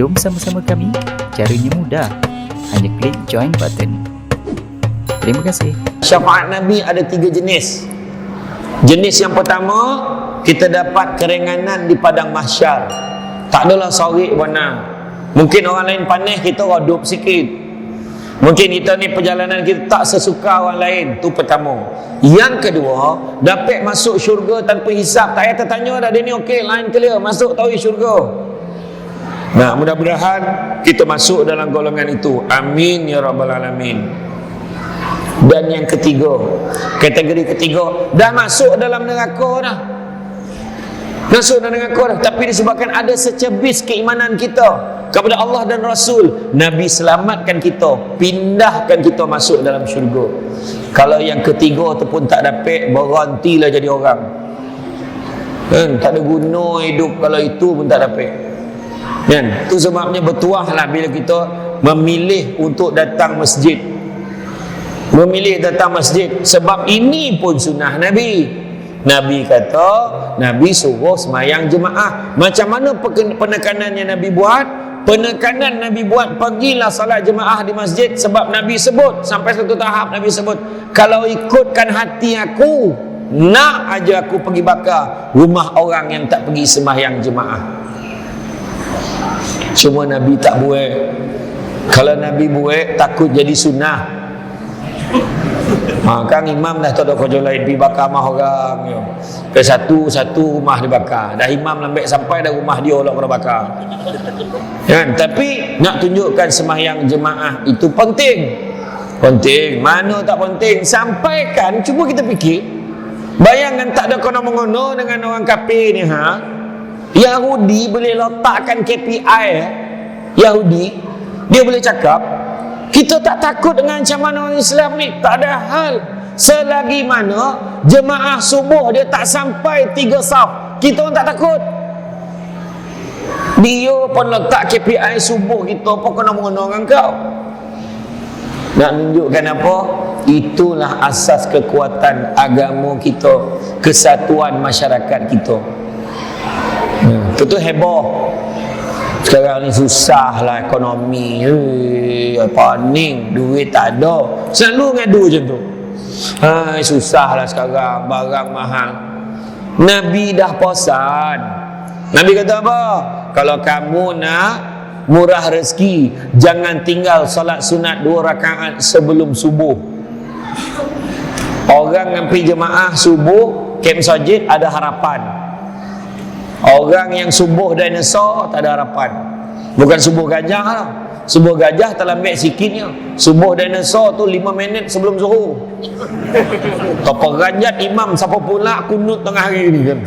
Jom sama-sama kami. Caranya mudah. Hanya klik join button. Terima kasih. Syafaat Nabi ada 3 jenis. Jenis yang pertama, kita dapat keringanan di padang mahsyar. Tak adalah sorik warna. Mungkin orang lain panas, kita redup sikit. Mungkin kita ni perjalanan kita tak sesuka orang lain. Tu pertama. Yang kedua, dapat masuk syurga tanpa hisap. Tak payah tertanya dah, dia ni okey, line clear, masuk tahu syurga. Nah, mudah-mudahan kita masuk dalam golongan itu. Amin ya rabbal alamin. Dan yang ketiga, kategori ketiga, dah masuk dalam neraka dah. Masuk dalam neraka dah, tapi disebabkan ada secebis keimanan kita kepada Allah dan Rasul, Nabi selamatkan kita, pindahkan kita masuk dalam syurga. Kalau yang ketiga tu pun tak dapat, berhentilah jadi orang. Tak ada guna hidup kalau itu pun tak dapat. Itu sebabnya bertuahlah bila kita memilih untuk datang masjid. Memilih datang masjid, sebab ini pun sunnah Nabi. Nabi kata, Nabi suruh semayang jemaah. Macam mana penekanan yang Nabi buat? Penekanan Nabi buat, pergilah salat jemaah di masjid. Sebab Nabi sebut, sampai satu tahap Nabi sebut, kalau ikutkan hati aku, nak aja aku pergi bakar rumah orang yang tak pergi semayang jemaah. Cuma Nabi tak buat. Kalau Nabi buat, takut jadi sunnah. Kan imam dah tak ada kerja lain, pergi bakar rumah orang yo. Ke satu rumah dibakar. Dah imam lambek sampai dah rumah dia lah kena bakar. Kan? Tapi nak tunjukkan sembahyang jemaah itu penting. Penting. Mana tak penting? Sampaikan, cuba kita fikir. Bayangkan tak ada kono-mengono dengan orang kafir ni Yahudi boleh letakkan KPI Yahudi, dia boleh cakap, kita tak takut dengan ancaman orang Islam ni. Tak ada hal. Selagi mana jemaah subuh dia tak sampai 3 saf, kita pun tak takut. Dia pun letak KPI subuh, kita apa kena mengenal dengan kau. Nak menunjukkan apa? Itulah asas kekuatan agama kita, kesatuan masyarakat kita. Itu heboh. Sekarang ni susah lah ekonomi, paning, duit tak ada. Selalu ngadu macam tu. Susah lah sekarang, barang mahal. Nabi dah pesan. Nabi kata apa? Kalau kamu nak murah rezeki, jangan tinggal solat sunat 2 rakaat sebelum subuh. Orang yang pergi jemaah subuh, kem masjid ada harapan. Orang yang subuh dinosaur tak ada harapan. Bukan subuh gajah lah. Subuh gajah terlambat sikitnya. Subuh dinosaur tu 5 minit sebelum zuhur. Tapa ganjat imam siapa pula kunut tengah hari ni kan.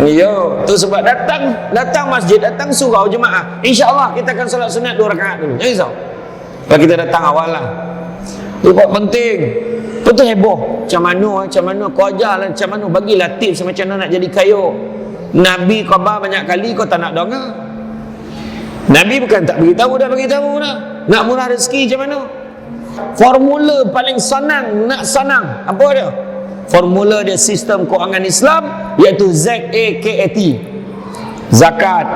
Ya, tu sebab datang masjid, datang surau jemaah. InsyaAllah kita akan solat sunat 2 rakaat dulu. Jangan risau. Kalau kita datang awal lah. Itu penting. Betul heboh. Macam mana kau ajar lah, macam mana bagilah tips macam mana nak jadi kaya. Nabi khabar banyak kali, kau tak nak dengar. Nabi bukan tak beritahu dah. Nak murah rezeki macam mana? Formula paling senang, nak senang, apa dia? Formula dia sistem kewangan Islam, iaitu ZAKAT, zakat.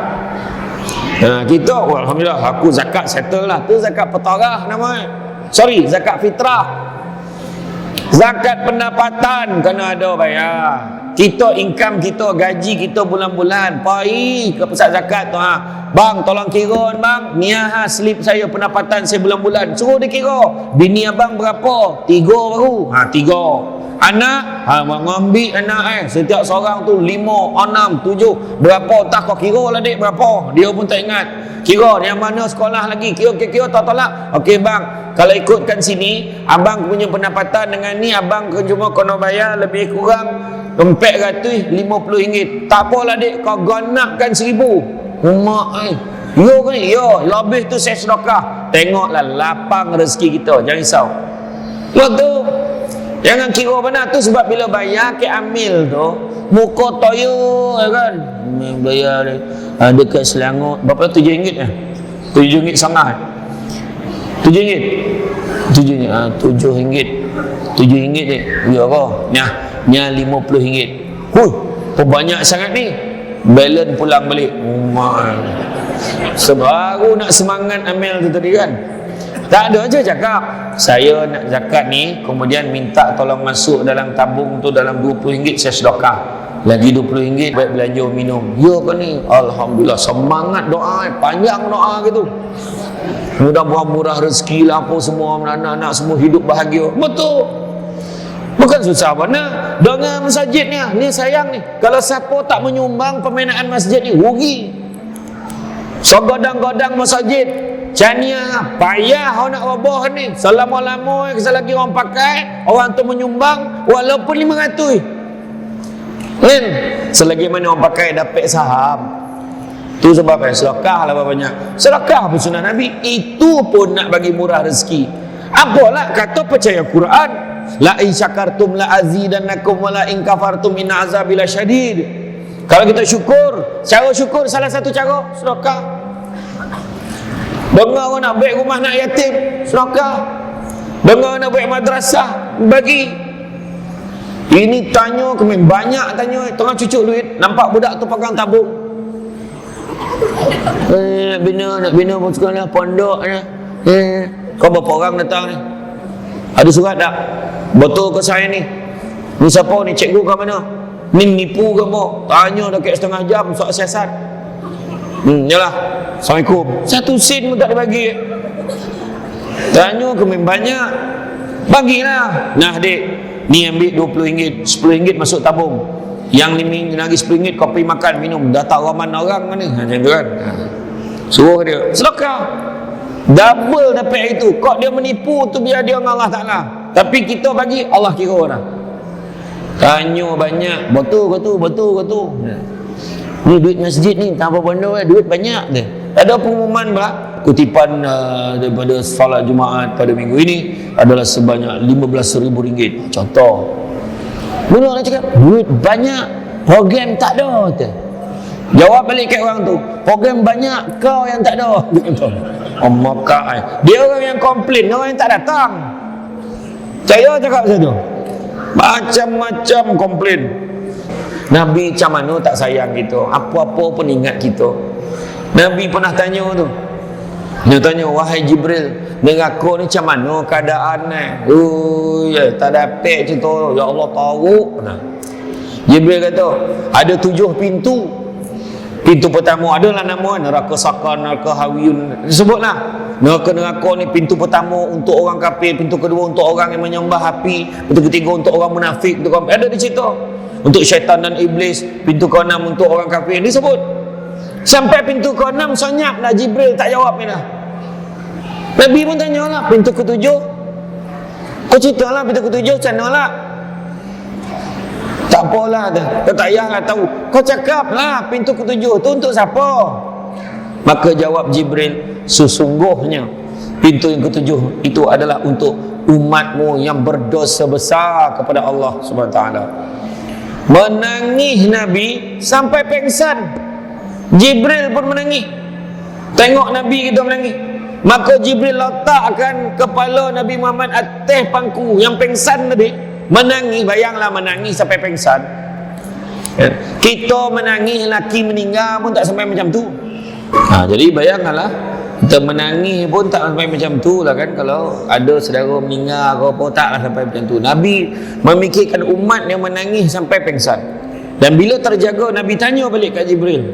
Kita, alhamdulillah, aku zakat settle lah. Tu zakat petarah namanya. Sorry, zakat fitrah. Zakat pendapatan kena ada bayar. Kita income kita, gaji kita bulan-bulan, pergi ke pusat zakat tu bang tolong kira bang, niah slip saya pendapatan saya bulan-bulan, suruh dia kira, bini abang berapa, 3 baru, 3 anak, mengambil anak setiap seorang tu 5, 6, 7 berapa, tak kau kira lah dek berapa, dia pun tak ingat. Kira yang mana sekolah lagi, kira tak tolak. Okey bang, kalau ikutkan sini, abang punya pendapatan dengan ni, abang cuma kena bayar lebih kurang RM450. Tak apalah dek, kau ganapkan 1000. Mak yo kan, yo lebih tu saya sedekah. Tengoklah lapang rezeki kita, jangan risau. Lo tu jangan kira benar tu, sebab bila bayar ke amil tu muka toyo kan, bayar dekat Selangor berapa, RM7 RM7 setengah, RM7 RM7 dek. Ya ke? Nya RM50. Hui, banyak sangat ni. balance pulang balik. Sebaru nak semangat Amel tu tadi kan. Tak ada je cakap, saya nak zakat ni, kemudian minta tolong masuk dalam tabung tu dalam RM20 saya sedekah. Lagi RM20 baik belanja minum. Ya ke ni? Alhamdulillah, semangat doa, panjang doa gitu. Mudah-mudahan murah rezeki lah apa semua, anak-anak semua hidup bahagia. Betul. Bukan susah mana. Dengan masjidnya, ni sayang ni. Kalau siapa tak menyumbang pembinaan masjid ni, rugi. So godang-godang masjid, Cania payah orang nak robah ni. Selama-lama selagi orang pakai, orang tu menyumbang walaupun 500. Kan? Selagi mana orang pakai dapat saham. Tu sebab sedekah lah banyak. Sedekah pun sunnah Nabi. Itu pun nak bagi murah rezeki. Apalah kata percaya Quran. La in syakartum la azidannakum wa la in kafartum inna azabi lasyadid. Kalau kita syukur, cara syukur salah satu cara sedekah. Dengar orang nak baik rumah nak yatim, sedekah. Dengar orang nak baik madrasah, bagi. Ini tanya kemen banyak tanya, tengah cucuk duit, nampak budak tu pegang tabung. Nak bina pun sekolah pondok ni. Kau berapa orang datang ni? Ada surat tak? Betul ke saya ni? Ni siapa ni? Cikgu ke mana? Ni nipu ke apa? Tanya dekat setengah jam soal siasat. Yalah. Assalamualaikum. Satu sen pun tak dibagi. Tanya ke banyak. Bagilah. Nah dek, ni ambil RM20, RM10 masuk tabung. Yang ni lagi RM10 kau pergi makan minum. Dah tak raman orang mana? Macam tu kan. Suruh dia sedekah. Double dapat itu. Kok dia menipu tu biar dia dengan Allah Ta'ala. Tapi kita bagi, Allah kira orang. Tanya banyak, betul. Ni duit masjid ni tanpa benda, duit banyak dia. Ada pengumuman pula, kutipan daripada solat Jumaat pada minggu ini adalah sebanyak RM15,000. Contoh. Mula orang cakap, duit banyak, program tak ada tu. Jawab balik kat orang tu, program banyak, kau yang tak ada. Dia orang yang komplain, orang yang tak datang. Saya cakap macam tu. Macam-macam komplain. Nabi macam mana tak sayang kita, apa-apa pun ingat kita. Nabi pernah tanya tu. Dia tanya, wahai Jibril, neraka ni macam mana keadaan ni? Tak dapat cerita. Ya Allah tahu. Jibril kata, ada 7 pintu. Pintu pertama adalah nama neraka Saqar, neraka Hawiyun. Disebutlah. Neraka ni pintu pertama untuk orang kafir, pintu kedua untuk orang yang menyembah api, pintu ketiga untuk orang munafik, ada di situ. Untuk syaitan dan iblis, pintu ke-6 untuk orang kafir disebut. Sampai pintu ke-6 senyap dah, Jibril tak jawab ni dah. Nabi pun tanyalah, pintu ke-7 kau ceritalah pintu ke-7 macam mana lah. Tak apalah dah, kau tak payahlah tahu. Kau cakaplah pintu ke-7 tu untuk siapa? Maka jawab Jibril, sesungguhnya pintu yang ke-7 itu adalah untuk umatmu yang berdosa besar kepada Allah Subhanahu Wa Taala. Menangis Nabi sampai pengsan. Jibril pun menangis. Tengok Nabi kita menangis. Maka Jibril letakkan kepala Nabi Muhammad atas pangku yang pengsan tadi. Menangis, bayanglah menangis sampai pengsan. Kita menangis, laki meninggal pun tak sampai macam tu. Jadi bayangkanlah, kita menangis pun tak sampai macam tu lah kan. Kalau ada saudara meninggal ke apa, taklah sampai macam tu. Nabi memikirkan umat yang menangis sampai pengsan. Dan bila terjaga, Nabi tanya balik kat Jibril,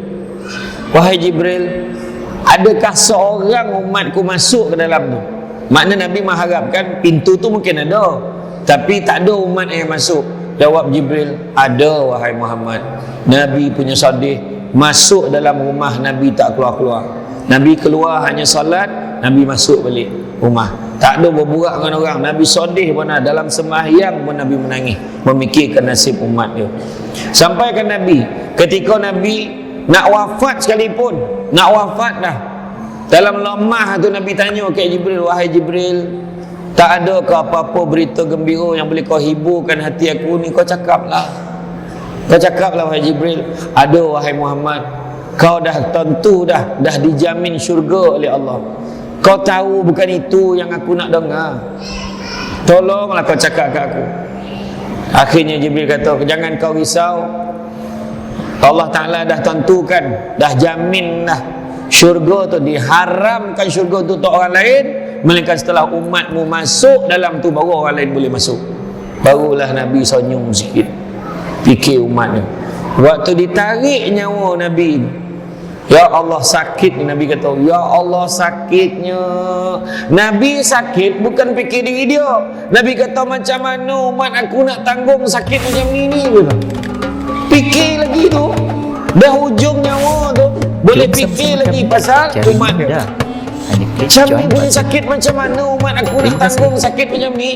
wahai Jibril, adakah seorang umatku masuk ke dalam tu? Makna Nabi mengharapkan pintu tu mungkin ada, tapi tak ada umat yang masuk. Jawab Jibril, ada wahai Muhammad. Nabi punya sedih, masuk dalam rumah Nabi tak keluar-keluar. Nabi keluar hanya salat, Nabi masuk balik rumah. Tak ada berburak dengan orang. Nabi sedih pun dalam sembahyang pun Nabi menangis, memikirkan nasib umat dia. Sampaikan Nabi, ketika Nabi nak wafat sekalipun, nak wafat dah, dalam lemah tu Nabi tanya ke Jibril, wahai Jibril, tak ada ke apa-apa berita gembira yang boleh kau hiburkan hati aku ni? Kau cakaplah. Kau cakaplah wahai Jibril. Ada wahai Muhammad. Kau dah tentu dah dijamin syurga oleh Allah. Kau tahu bukan itu yang aku nak dengar. Tolonglah kau cakap kat aku. Akhirnya Jibril kata, jangan kau risau. Allah Ta'ala dah tentukan, dah jamin dah syurga tu, diharamkan syurga tu untuk orang lain, melainkan setelah umatmu masuk dalam tu baru orang lain boleh masuk. Barulah Nabi senyum sikit, fikir umatnya. Waktu ditarik nyawa Nabi, ya Allah sakit, Nabi kata, ya Allah sakitnya. Nabi sakit bukan fikir diri dia. Nabi kata, macam mana umat aku nak tanggung sakit macam ni gitu. Fikir lagi tu, dah hujung nyawa tu, boleh Jom fikir sama-sama lagi kami pasal cari umat dia. mudah. Hanya klik Macam ni join boleh button. sakit macam mana umat aku nak Terima kasih. tanggung sakit macam ni.